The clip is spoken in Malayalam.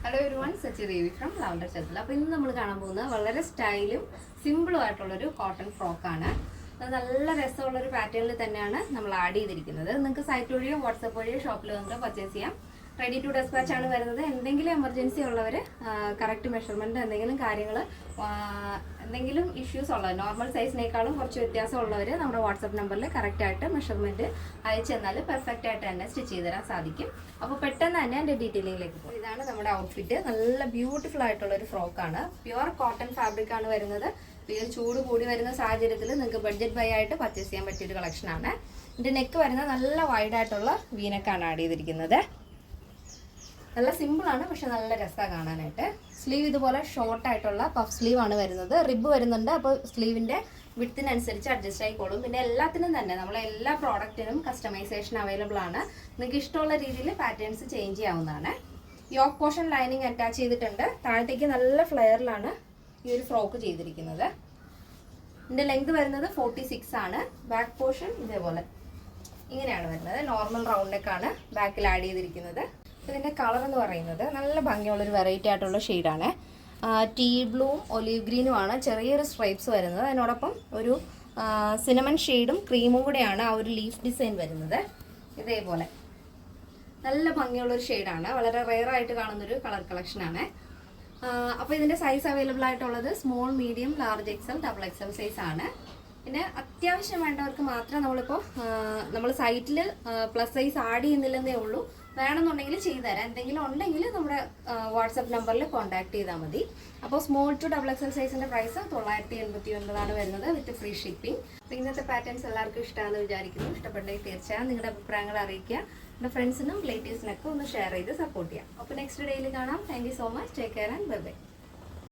Hello everyone, Sachi Devi from Lavender Cheruthala. അപ്പോൾ ഇന്ന് നമ്മൾ കാണാൻ പോകുന്നത് വളരെ സ്റ്റൈലും സിമ്പിളും ആയിട്ടുള്ളൊരു കോട്ടൺ ഫ്രോക്കാണ്. അത് നല്ല രസമുള്ളൊരു പാറ്റേണിൽ തന്നെയാണ് നമ്മൾ ആഡ് ചെയ്തിരിക്കുന്നത്. നിങ്ങൾക്ക് സൈറ്റ് വഴിയോ വാട്സപ്പ് വഴിയോ ഷോപ്പിൽ വന്നിട്ട് പർച്ചേസ് ചെയ്യാം. റെഡി ടു ഡെസ്പാച്ച് ആണ് വരുന്നത്. എന്തെങ്കിലും എമർജൻസി ഉള്ളവർ കറക്റ്റ് മെഷർമെൻറ്റ് എന്തെങ്കിലും കാര്യങ്ങൾ എന്തെങ്കിലും ഇഷ്യൂസ് ഉള്ളത് നോർമൽ സൈസിനേക്കാളും കുറച്ച് വ്യത്യാസമുള്ളവർ നമ്മുടെ വാട്സപ്പ് നമ്പറിൽ കറക്റ്റായിട്ട് മെഷർമെൻറ്റ് അയച്ചു തന്നാൽ പെർഫെക്റ്റ് ആയിട്ട് തന്നെ സ്റ്റിച്ച് ചെയ്ത് തരാൻ സാധിക്കും. അപ്പോൾ പെട്ടെന്ന് തന്നെ എൻ്റെ ഡീറ്റെയിലിംഗിലേക്ക് പോകും. ഇതാണ് നമ്മുടെ ഔട്ട്ഫിറ്റ്. നല്ല ബ്യൂട്ടിഫുൾ ആയിട്ടുള്ളൊരു ഫ്രോക്കാണ്. പ്യുവർ കോട്ടൺ ഫാബ്രിക് ആണ് വരുന്നത്. ഈ ചൂട് കൂടി വരുന്ന സാഹചര്യത്തിൽ നിങ്ങൾക്ക് ബഡ്ജറ്റ് ബൈ ആയിട്ട് പർച്ചേസ് ചെയ്യാൻ പറ്റിയൊരു കളക്ഷനാണ്. ഇതിൻ്റെ നെക്ക് വരുന്നത് നല്ല വൈഡായിട്ടുള്ള വീനക്കാണ് ആഡ് ചെയ്തിരിക്കുന്നത്. നല്ല സിമ്പിളാണ്, പക്ഷെ നല്ല രസമാണ് കാണാനായിട്ട്. സ്ലീവ് ഇതുപോലെ ഷോർട്ടായിട്ടുള്ള പഫ് സ്ലീവ് ആണ് വരുന്നത്. റിബ് വരുന്നുണ്ട്, അപ്പോൾ സ്ലീവിൻ്റെ വിഡ്ത്തിനനുസരിച്ച് അഡ്ജസ്റ്റ് ആയിക്കോളും. പിന്നെ എല്ലാത്തിനും തന്നെ നമ്മളെ എല്ലാ പ്രോഡക്റ്റിനും കസ്റ്റമൈസേഷൻ അവൈലബിൾ ആണ്. നിങ്ങൾക്ക് ഇഷ്ടമുള്ള രീതിയിൽ പാറ്റേൺസ് ചേഞ്ച് ചെയ്യാവുന്നതാണ്. യോക്ക് പോർഷൻ ലൈനിങ് അറ്റാച്ച് ചെയ്തിട്ടുണ്ട്. താഴത്തേക്ക് നല്ല ഫ്ലെയറിലാണ് ഈ ഒരു ഫ്രോക്ക് ചെയ്തിരിക്കുന്നത്. ഇതിൻ്റെ ലെങ്ത് വരുന്നത് 46 ആണ്. ബാക്ക് പോർഷൻ ഇതേപോലെ ഇങ്ങനെയാണ് വരുന്നത്. നോർമൽ റൗണ്ട് നെക്കാണ് ബാക്കിൽ ആഡ് ചെയ്തിരിക്കുന്നത്. ഇതിൻ്റെ കളർ എന്ന് പറയുന്നത് നല്ല ഭംഗിയുള്ളൊരു വെറൈറ്റി ആയിട്ടുള്ള ഷെയ്ഡാണ്. ടീ ബ്ലൂവും ഒലീവ് ഗ്രീനുമാണ് ചെറിയൊരു സ്ട്രൈപ്സ് വരുന്നത്. അതിനോടൊപ്പം ഒരു സിനമൺ ഷെയ്ഡും ക്രീമും കൂടെയാണ് ആ ഒരു ലീഫ് ഡിസൈൻ വരുന്നത്. ഇതേപോലെ നല്ല ഭംഗിയുള്ളൊരു ഷെയ്ഡാണ്. വളരെ റെയർ ആയിട്ട് കാണുന്നൊരു കളർ കളക്ഷനാണ്. അപ്പോൾ ഇതിൻ്റെ സൈസ് അവൈലബിൾ ആയിട്ടുള്ളത് small, medium, large XL, double XL size ആണ്. പിന്നെ അത്യാവശ്യം വേണ്ടവർക്ക് മാത്രം നമ്മളിപ്പോൾ നമ്മൾ സൈറ്റിൽ പ്ലസ് സൈസ് ആഡ് ചെയ്യുന്നില്ലെന്നേ ഉള്ളൂ. വേണമെന്നുണ്ടെങ്കിൽ ചെയ്തുതരാം. എന്തെങ്കിലും ഉണ്ടെങ്കിൽ നമ്മുടെ വാട്സപ്പ് നമ്പറിൽ കോൺടാക്ട് ചെയ്താൽ മതി. അപ്പോൾ സ്മോൾ ടു ഡബിൾ എക്സൽ സൈസിൻ്റെ പ്രൈസ് 989 വരുന്നത് വിത്ത് ഫ്രീ ഷിപ്പിംഗ്. അപ്പോൾ ഇന്നത്തെ പാറ്റേൺസ് എല്ലാവർക്കും ഇഷ്ടമാണെന്ന് വിചാരിക്കുന്നു. ഇഷ്ടപ്പെട്ടെങ്കിൽ തീർച്ചയായും നിങ്ങളുടെ അഭിപ്രായങ്ങൾ അറിയിക്കുക. എൻ്റെ ഫ്രണ്ട്സിനും റിലേറ്റീവ്സിനൊക്കെ ഒന്ന് ഷെയർ ചെയ്ത് സപ്പോർട്ട് ചെയ്യാം. അപ്പോൾ നെക്സ്റ്റ് ഡേയിൽ കാണാം. Thank you so much. Take care and bye bye.